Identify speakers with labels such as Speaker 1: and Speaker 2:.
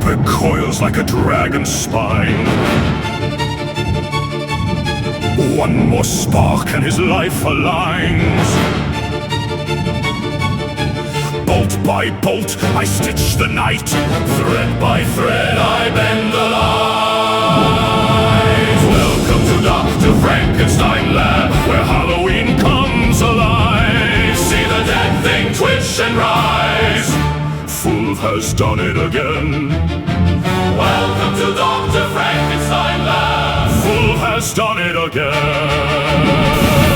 Speaker 1: recoils like a dragon's spine. One more spark and his life aligns. Bolt by bolt, I stitch the night. Thread by thread, I bend the light. Welcome to Dr. Frankenstein Lab, where Halloween comes alive. See the dead thing twitch and rise. Fulv has done it again. Welcome to Dr. Frankenstein Lab. Fulv has done it again.